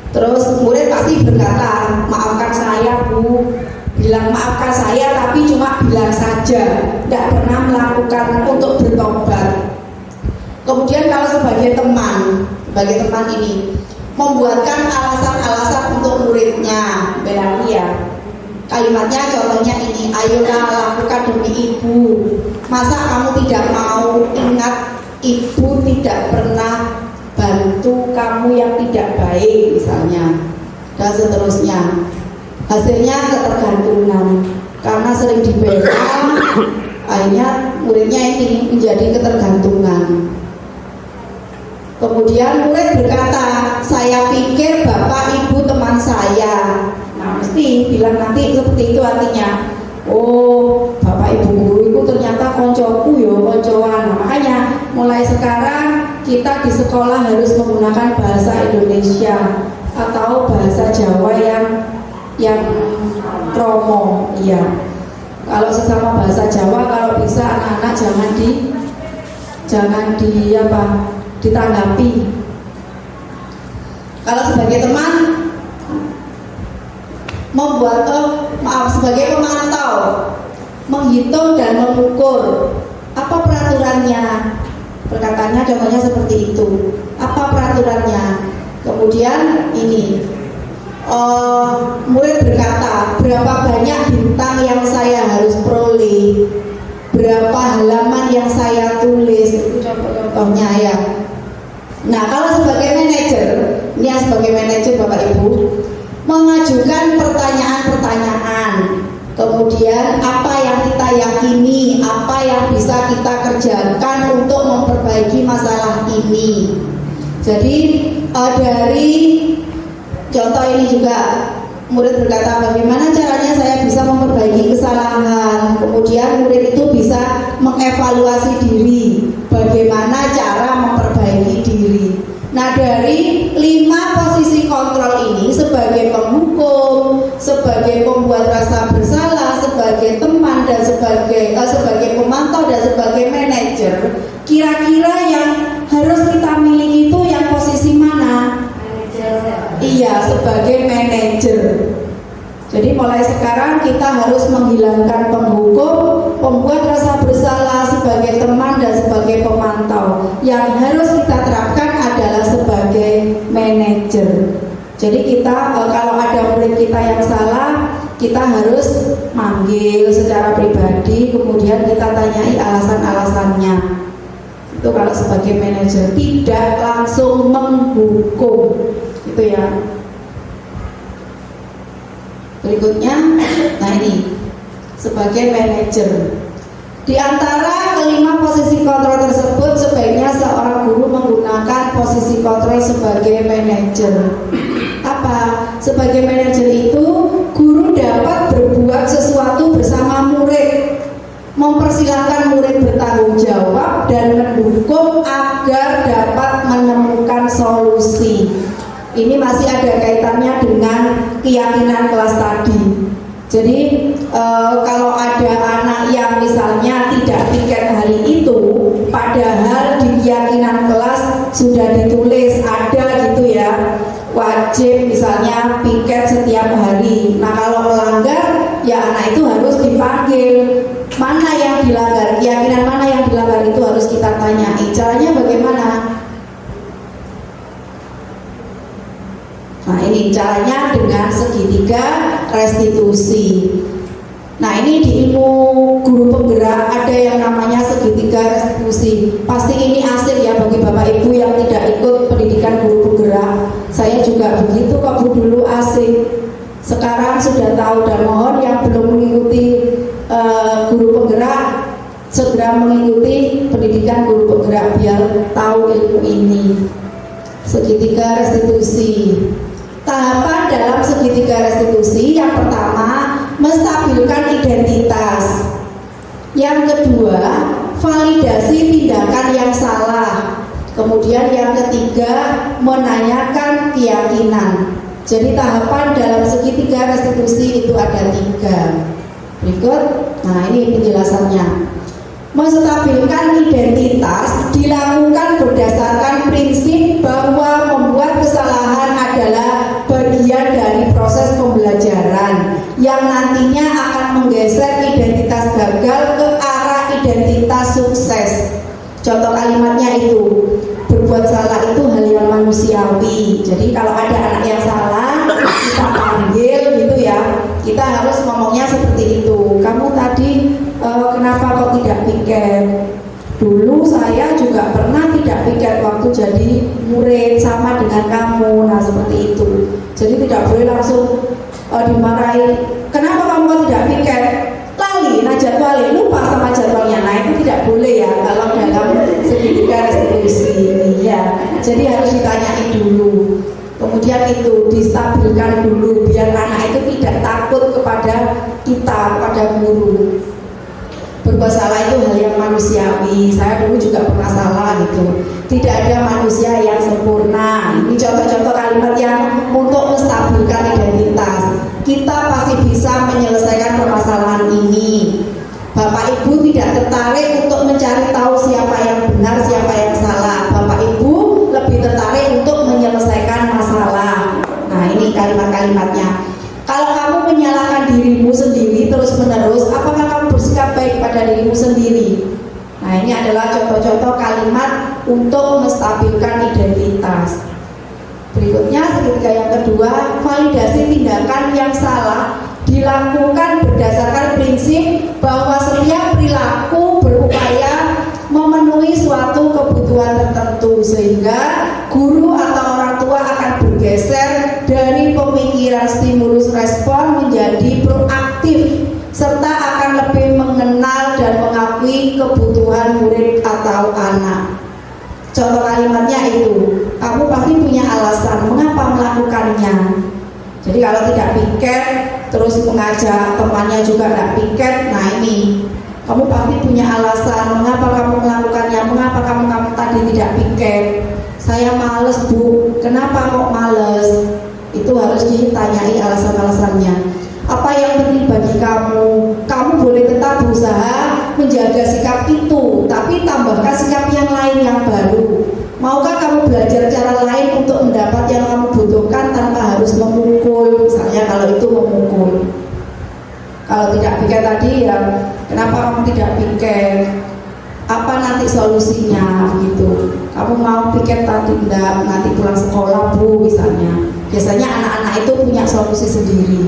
G: Terus murid pasti berkata, maafkan saya bu, bilang maafkan saya tapi cuma bilang saja, tidak pernah melakukan untuk bertobat. Kemudian kalau sebagai teman ini membuatkan alasan-alasan untuk muridnya, bela dia. Kalimatnya contohnya ini, ayolah lakukan demi ibu. Masa kamu tidak mau ingat ibu tidak pernah bantu kamu yang tidak baik misalnya, dan seterusnya. Hasilnya ketergantungan, karena sering dibela, akhirnya muridnya ini menjadi ketergantungan. Kemudian murid berkata, saya pikir bapak ibu teman saya. Nah mesti bilang nanti seperti itu artinya, oh bapak ibu guru itu ternyata koncoku yo, koncoan. Nah, makanya mulai sekarang kita di sekolah harus menggunakan bahasa Indonesia atau bahasa Jawa yang kromo, iya. Kalau sesama bahasa Jawa, kalau bisa anak-anak jangan ditanggapi. Kalau sebagai teman sebagai pemantau, menghitung dan mengukur apa peraturannya. Perkataannya contohnya seperti itu. Apa peraturannya? Kemudian ini murid berkata, berapa banyak bintang yang saya harus peroleh, berapa halaman yang saya tulis, itu contohnya ya. Nah kalau sebagai manajer, ini yang sebagai manajer Bapak Ibu, mengajukan pertanyaan-pertanyaan, kemudian apa yang kita yakini, apa yang bisa kita kerjakan untuk memperbaiki masalah ini. Jadi dari contoh ini juga murid berkata, bagaimana caranya saya bisa memperbaiki kesalahan. Kemudian murid itu bisa mengevaluasi diri, bagaimana cara memperbaiki diri. Nah dari 5 posisi kontrol ini, sebagai penghukum, sebagai pembuat rasa bersalah, sebagai teman, dan sebagai pemantau dan sebagai manajer, kira-kira yang harus kita miliki itu yang posisi mana? Iya, sebagai manajer. Jadi mulai sekarang kita harus menghilangkan penghukum, pembuat rasa bersalah, sebagai teman dan sebagai pemantau. Yang harus kita terapkan adalah sebagai manajer. Jadi kita kalau ada murid kita yang salah, kita harus manggil secara pribadi, kemudian kita tanyai alasan-alasannya. Itu kalau sebagai manajer, tidak langsung menghukum. Itu ya. Berikutnya, nah ini sebagai manajer. Di antara kelima posisi kontrol tersebut, sebaiknya seorang guru menggunakan posisi kontrol sebagai manajer. Apa? Sebagai manajer itu, guru dapat berbuat sesuatu bersama murid, mempersilahkan murid bertanggung jawab dan mendukung agar dapat menemukan solusi. Ini masih ada kaitannya dengan keyakinan kelas tadi. Jadi kalau ada anak yang misalnya tidak piket hari itu, padahal di keyakinan kelas sudah ditulis ada gitu ya, wajib misalnya piket setiap hari. Nah kalau melanggar, ya anak itu harus dipanggil. Mana yang dilanggar, keyakinan mana yang dilanggar itu harus kita tanyai. Caranya bagaimana? Nah ini caranya dengan segitiga restitusi. Nah ini di ilmu guru penggerak ada yang namanya segitiga restitusi. Pasti ini asing ya bagi Bapak Ibu yang tidak ikut pendidikan guru penggerak. Saya juga begitu kok Bu, dulu asing. Sekarang sudah tahu, dan mohon yang belum mengikuti guru penggerak segera mengikuti pendidikan guru penggerak biar tahu ilmu ini. Segitiga restitusi. Tahapan dalam segitiga restitusi, yang pertama menstabilkan identitas, yang kedua validasi tindakan yang salah, kemudian yang ketiga menanyakan keyakinan. Jadi tahapan dalam segitiga restitusi itu ada 3. Berikut, nah ini penjelasannya. Menstabilkan identitas dilakukan berdasarkan prinsip bahwa membuat kesalahan adalah bagian dari proses pembelajaran yang nantinya akan menggeser identitas gagal ke arah identitas sukses. Contoh kalimatnya itu, berbuat salah itu hal yang manusiawi. Jadi kalau ada anak yang salah, kita panggil gitu ya, kita harus ngomongnya seperti itu. Kamu tadi kenapa kok tidak piket? Dulu saya juga pernah tidak piket waktu jadi murid. dengan kamu. Nah seperti itu. Jadi tidak boleh langsung dimarahi. Kenapa kamu tidak piket? Lali, nah jadwalnya lupa sama jadwalnya. Nah itu tidak boleh ya kalau dalam segitiga restitusi ini ya. Jadi harus ditanyain dulu. Kemudian itu distabilkan dulu biar anak itu tidak takut kepada kita, kepada guru. Berbuat salah itu hal yang manusiawi. Saya dulu juga pernah salah gitu. Tidak ada manusia yang sempurna. Ini contoh-contoh kalimat yang untuk menstabilkan identitas. Kita pasti bisa menyelesaikan permasalahan ini. Bapak Ibu tidak tertarik untuk mencari tahu siapa yang benar, siapa yang salah. Bapak Ibu lebih tertarik untuk menyelesaikan masalah. Nah ini kalimat-kalimatnya. Kalau kamu menyalahkan dirimu sendiri terus-menerus, apakah kamu bersikap baik pada dirimu sendiri? Nah ini adalah contoh-contoh kalimat untuk menstabilkan identitas. Berikutnya segitiga yang kedua, validasi tindakan yang salah dilakukan berdasarkan prinsip bahwa setiap perilaku berupaya memenuhi suatu kebutuhan tertentu, sehingga guru atau orang tua akan bergeser dari pemikiran stimulus respon menjadi proaktif serta akan lebih mengenal dan mengakui kebutuhan murid atau anak. Contoh kalimatnya itu, kamu pasti punya alasan mengapa melakukannya. Jadi kalau tidak piket, terus mengajak temannya juga tidak piket, nah ini kamu pasti punya alasan mengapa kamu melakukannya, mengapa kamu tadi tidak piket. Saya males Bu, kenapa kok males? Itu harus ditanyai alasan-alasannya. Apa yang penting bagi kamu? Kamu boleh tetap berusaha menjaga sikap itu, tapi tambahkan sikap yang lain yang baru. Maukah kamu belajar cara lain untuk mendapat yang kamu butuhkan tanpa harus memukul? Misalnya kalau itu memukul. Kalau tidak piket tadi ya, kenapa kamu tidak piket? Apa nanti solusinya gitu? Kamu mau piket tadi enggak? Nanti pulang sekolah Bu misalnya. Biasanya anak-anak itu punya solusi sendiri.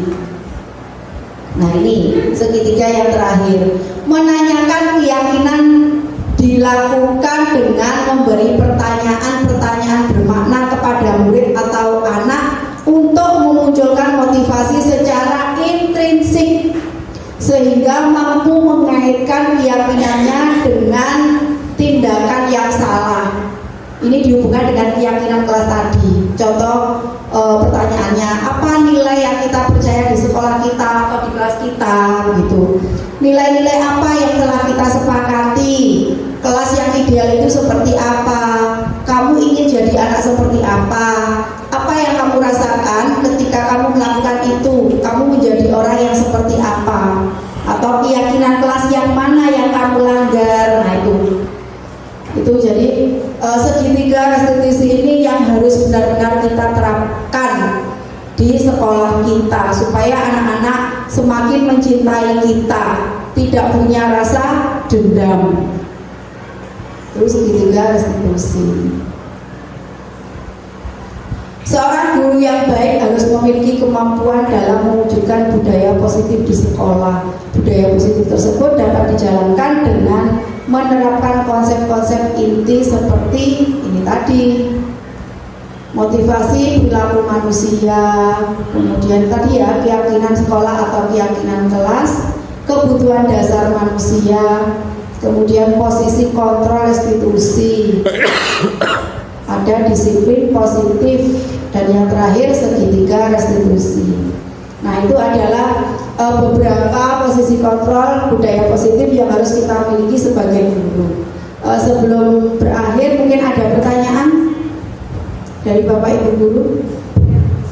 G: Nah ini segitiga yang terakhir, menanyakan keyakinan dilakukan dengan memberi pertanyaan-pertanyaan bermakna kepada murid atau anak untuk memunculkan motivasi secara intrinsik sehingga mampu mengaitkan keyakinannya dengan tindakan yang salah. Ini dihubungkan dengan keyakinan kelas tadi. Contoh pertanyaannya, apa nilai yang kita percaya di sekolah kita atau di kelas kita gitu. Nilai-nilai apa yang telah kita sepakati? Kelas yang ideal itu seperti apa? Kamu ingin jadi anak seperti apa? Apa yang kamu rasakan ketika kamu melakukan itu? Kamu menjadi orang yang seperti apa? Atau keyakinan kelas yang mana yang kamu langgar? Nah itu jadi segitiga restitusi ini yang harus benar-benar kita terapkan di sekolah kita supaya anak-anak semakin mencintai kita, tidak punya rasa dendam. Terus segitiga restitusi. Seorang guru yang baik harus memiliki kemampuan dalam mewujudkan budaya positif di sekolah. Budaya positif tersebut dapat dijalankan dengan menerapkan konsep-konsep inti seperti ini tadi, motivasi perilaku manusia, kemudian tadi ya keyakinan sekolah atau keyakinan kelas, kebutuhan dasar manusia, kemudian posisi kontrol restitusi, ada disiplin positif, dan yang terakhir segitiga restitusi. Nah itu adalah beberapa posisi kontrol budaya positif yang harus kita miliki sebagai guru. Sebelum berakhir mungkin ada pertanyaan dari Bapak Ibu guru.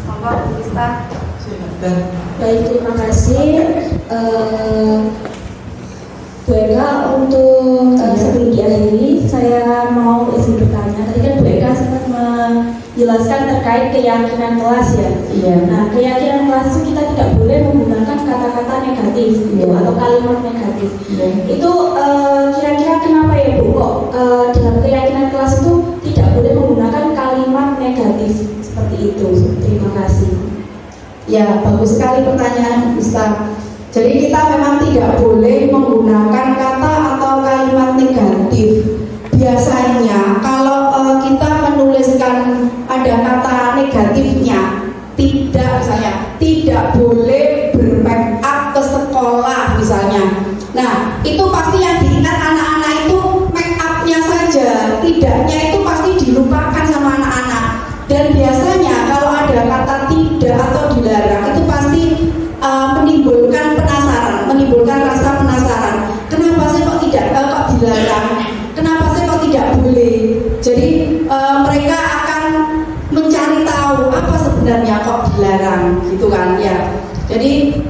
A: Monggo Ustaz.
H: Baik, terima kasih. Bu Eka, untuk sebelum diakhiri saya mau izin bertanya. Tadi kan Bu Eka sempat menjelaskan terkait keyakinan kelas ya.
G: Iya.
H: Nah, keyakinan kelas itu kita tidak boleh menggunakan kata-kata negatif gitu, atau kalimat negatif. Itu kira-kira kenapa ya Bu kok dalam keyakinan kelas itu tidak boleh menggunakan kalimat negatif seperti itu? Terima kasih.
G: Ya, bagus sekali pertanyaan Ustaz. Jadi kita memang tidak boleh menggunakan kata atau kalimat negatif. Biasanya kalau kita menuliskan ada kata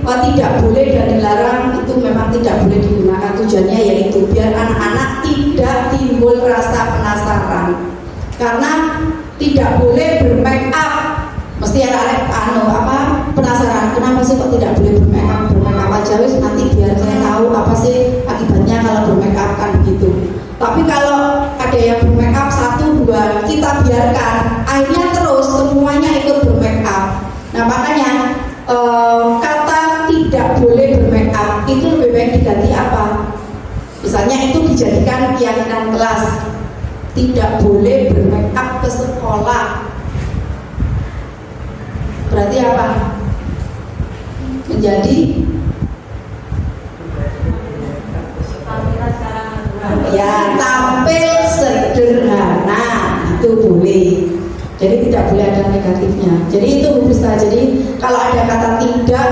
G: tidak boleh dan dilarang itu memang tidak boleh digunakan. Tujuannya yaitu biar anak-anak tidak timbul rasa penasaran, karena tidak boleh bermake up. Mesti ada penasaran kenapa sih kok tidak boleh bermake up aja wis, nanti biar saya tahu apa sih akibatnya kalau bermake up kan begitu. Tapi kalau ada yang bermake up 1, 2 kita biarkan, akhirnya terus semuanya ikut bermake up. Nah makanya kata tidak boleh bermake up itu lebih baik diganti apa? Misalnya itu dijadikan keyakinan kelas, tidak boleh bermake up ke sekolah. Berarti apa? Menjadi ya tampil sederhana, itu boleh. Jadi tidak boleh ada negatifnya. Jadi itu Bu Krista. Jadi kalau ada kata tidak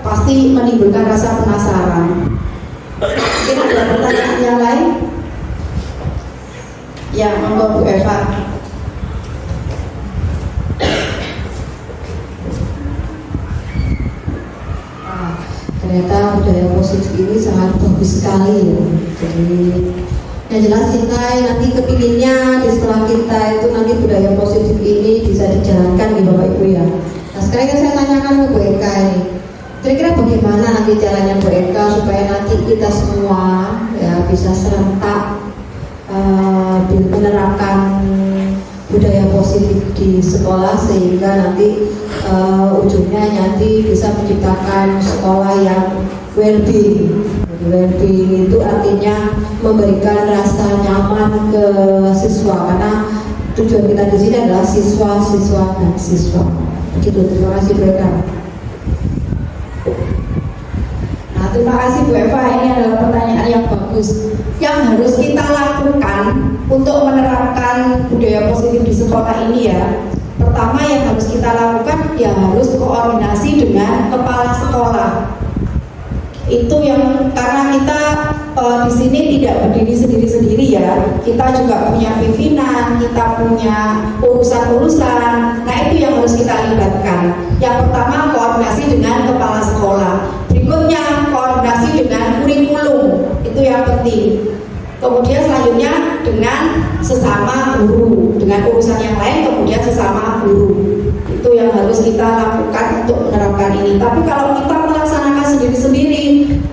G: pasti menimbulkan rasa penasaran. Mungkin ada pertanyaan yang lain? Ya, monggo Bu Eva.
D: Ternyata budaya positif ini sangat bagus sekali ya. Jadi yang jelas kita nanti kepinginnya di sekolah kita itu nanti budaya positif ini bisa dijalankan di Bapak Ibu ya. Nah sekarang yang saya tanyakan ke Bu Eka ini, kira-kira bagaimana nanti caranya Bu Eka supaya nanti kita semua ya bisa serentak menerapkan budaya positif di sekolah sehingga nanti ujungnya nanti bisa menciptakan sekolah yang well-being. Jadi well-being itu artinya memberikan rasa nyaman ke siswa, karena tujuan kita di sini adalah siswa dan siswa. Begitu. Terima kasih Bu Eka.
G: Nah, terima kasih Bu Eva, ini adalah pertanyaan yang bagus. Yang harus kita lakukan untuk menerapkan budaya positif di sekolah ini ya, pertama yang harus kita lakukan ya harus koordinasi dengan kepala sekolah. Itu yang karena kita di sini tidak berdiri sendiri-sendiri ya, kita juga punya pimpinan, kita punya urusan-urusan. Nah itu yang harus kita libatkan. Yang pertama koordinasi dengan kepala sekolah. Berikutnya koordinasi dengan kurikulum, itu yang penting. Kemudian selanjutnya dengan sesama guru, dengan urusan yang lain, kemudian sesama guru. Itu yang harus kita lakukan untuk menerapkan ini. Tapi kalau kita melaksanakan sendiri-sendiri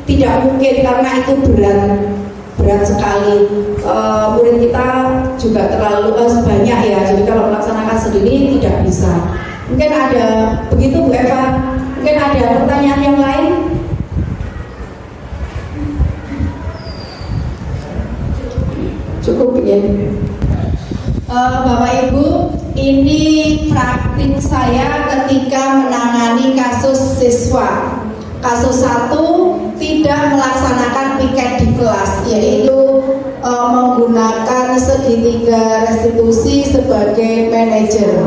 G: tidak mungkin, karena itu berat sekali. Murid kita juga terlalu banyak ya, jadi kalau melaksanakan sendiri tidak bisa. Mungkin ada begitu Bu Eva. Mungkin ada pertanyaan yang lain? Cukup ya. Bapak Ibu, ini praktik saya ketika menangani kasus siswa. Kasus 1 tidak melaksanakan piket di kelas, yaitu menggunakan segitiga restitusi sebagai manajer.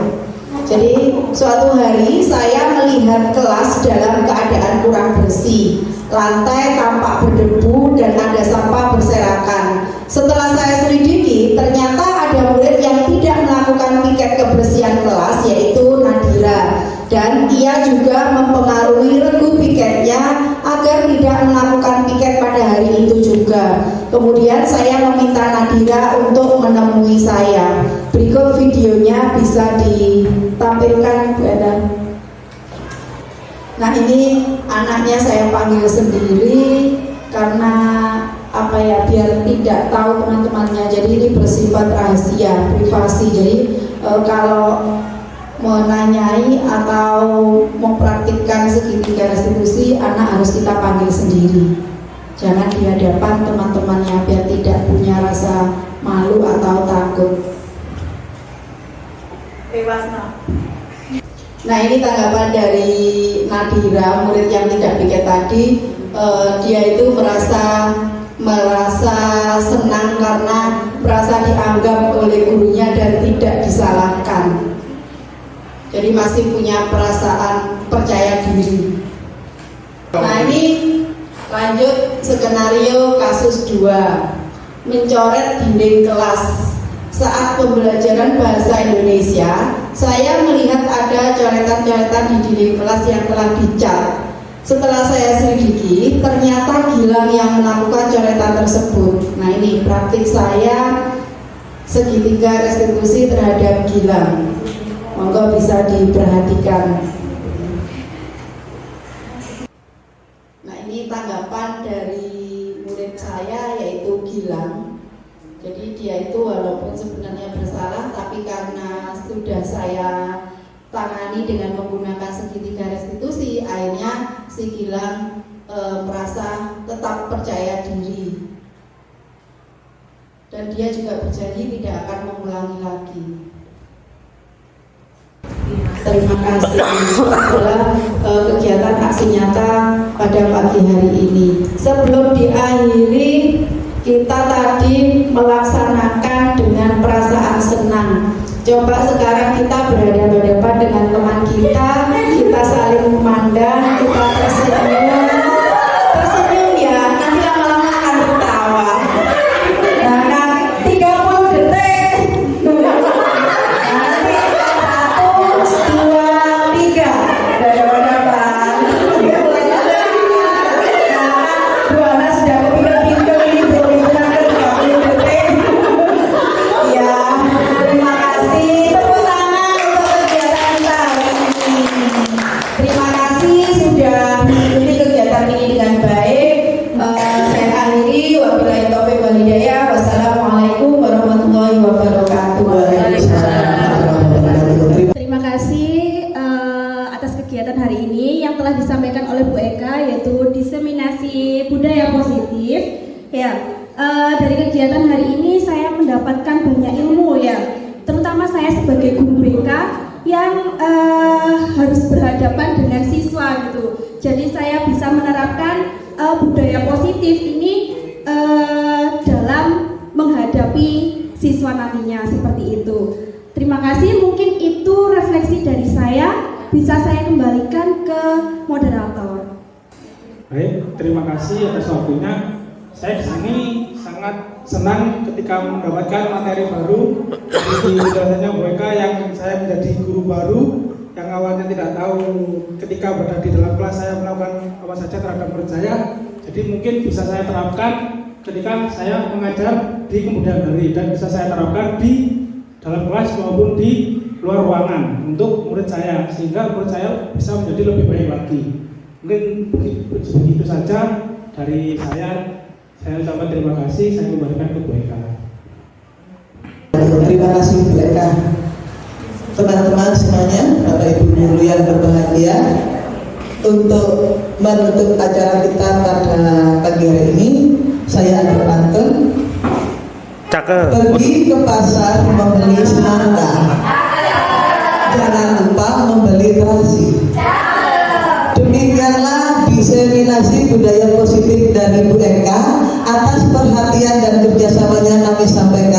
G: Jadi suatu hari saya melihat kelas dalam keadaan kurang bersih, lantai tampak berdebu dan ada sampah berserakan. Setelah saya selidiki, ternyata ada murid yang tidak melakukan piket kebersihan kelas, yaitu Nadira, dan ia juga mempengaruhi regu piketnya agar tidak melakukan piket pada hari itu juga. Kemudian saya meminta Nadira untuk menemui saya. Berikut videonya bisa ditampilkan Bu Eda. Nah ini anaknya saya panggil sendiri karena apa ya, biar tidak tahu teman-temannya. Jadi ini bersifat rahasia, privasi. Jadi kalau menanyai atau mempraktikkan segitiga restitusi, anak harus kita panggil sendiri. Jangan di hadapan teman-temannya biar tidak punya rasa malu atau takut. Nah ini tanggapan dari Nadira, murid yang tidak piket tadi. Dia itu merasa senang karena merasa dianggap oleh gurunya dan tidak disalahkan. Jadi masih punya perasaan percaya diri. Nah ini lanjut skenario kasus 2, mencoret dinding kelas. Saat pembelajaran bahasa Indonesia, saya melihat ada coretan-coretan di dinding kelas yang telah dicat. Setelah saya selidiki, ternyata Gilang yang melakukan coretan tersebut. Nah, ini praktik saya segitiga restitusi terhadap Gilang. Monggo bisa diperhatikan. Nah, ini tanggapan dari murid saya yaitu Gilang. Jadi dia itu walaupun sebenarnya bersalah, tapi karena sudah saya tangani dengan menggunakan segitiga restitusi, akhirnya si Gilang merasa tetap percaya diri. Dan dia juga berjanji tidak akan mengulangi lagi. Terima kasih. Adalah kegiatan aksi nyata pada pagi hari ini. Sebelum diakhiri, kita tadi melaksanakan dengan perasaan senang. Coba sekarang kita berhadapan-hadapan dengan teman kita saling memandang, kita tersenyum. Tersenyum ya, nanti lama-lama akan tertawa. Nah, 30 detik. Nanti 1, 2, 3. Berhadapan-hadapan. Dua anak sudah kepintar-pintar ini belum hitungan 30 detik. Ya, terima kasih. Tepuk tangan untuk kegiatan kita hari ini. Terima kasih sudah mengikuti kegiatan ini dengan baik. Saya akhiri. Wabillahi taufiq wal hidayah. Wassalamualaikum warahmatullahi wabarakatuh.
J: Terima kasih atas kegiatan hari ini yang telah disampaikan oleh Bu Eka, yaitu diseminasi budaya positif. Ya, dari kegiatan hari ini saya mendapatkan banyak ilmu ya, terutama saya sebagai guru BK yang harus berhadapan dengan siswa gitu. Jadi saya bisa menerapkan budaya positif ini dalam menghadapi siswa nantinya seperti itu. Terima kasih, mungkin itu refleksi dari saya. Bisa saya kembalikan ke moderator.
E: Baik, terima kasih atas waktunya. Saya di sini sangat senang ketika mendapatkan materi baru dari dosennya Bu Eka yang saya menjadi guru baru yang awalnya tidak tahu ketika berada di dalam kelas saya melakukan apa saja terhadap murid saya. Jadi mungkin bisa saya terapkan ketika saya mengajar di kemudian hari dan bisa saya terapkan di dalam kelas maupun di luar ruangan untuk murid saya sehingga murid saya bisa menjadi lebih baik lagi. Mungkin begitu saja dari saya. Saya ucapkan terima kasih. Saya kembalikan ke Bu Eka.
C: Terima kasih Bu Eka. Teman-teman semuanya, Bapak Ibu guru yang berbahagia, untuk menutup acara kita pada pagi hari ini, saya ada pantun. Pergi ke pasar membeli semangka, jangan lupa membeli terasi. Demikianlah diseminasi budaya positif dari Bu Eka. Atas perhatian dan kerjasamanya kami sampaikan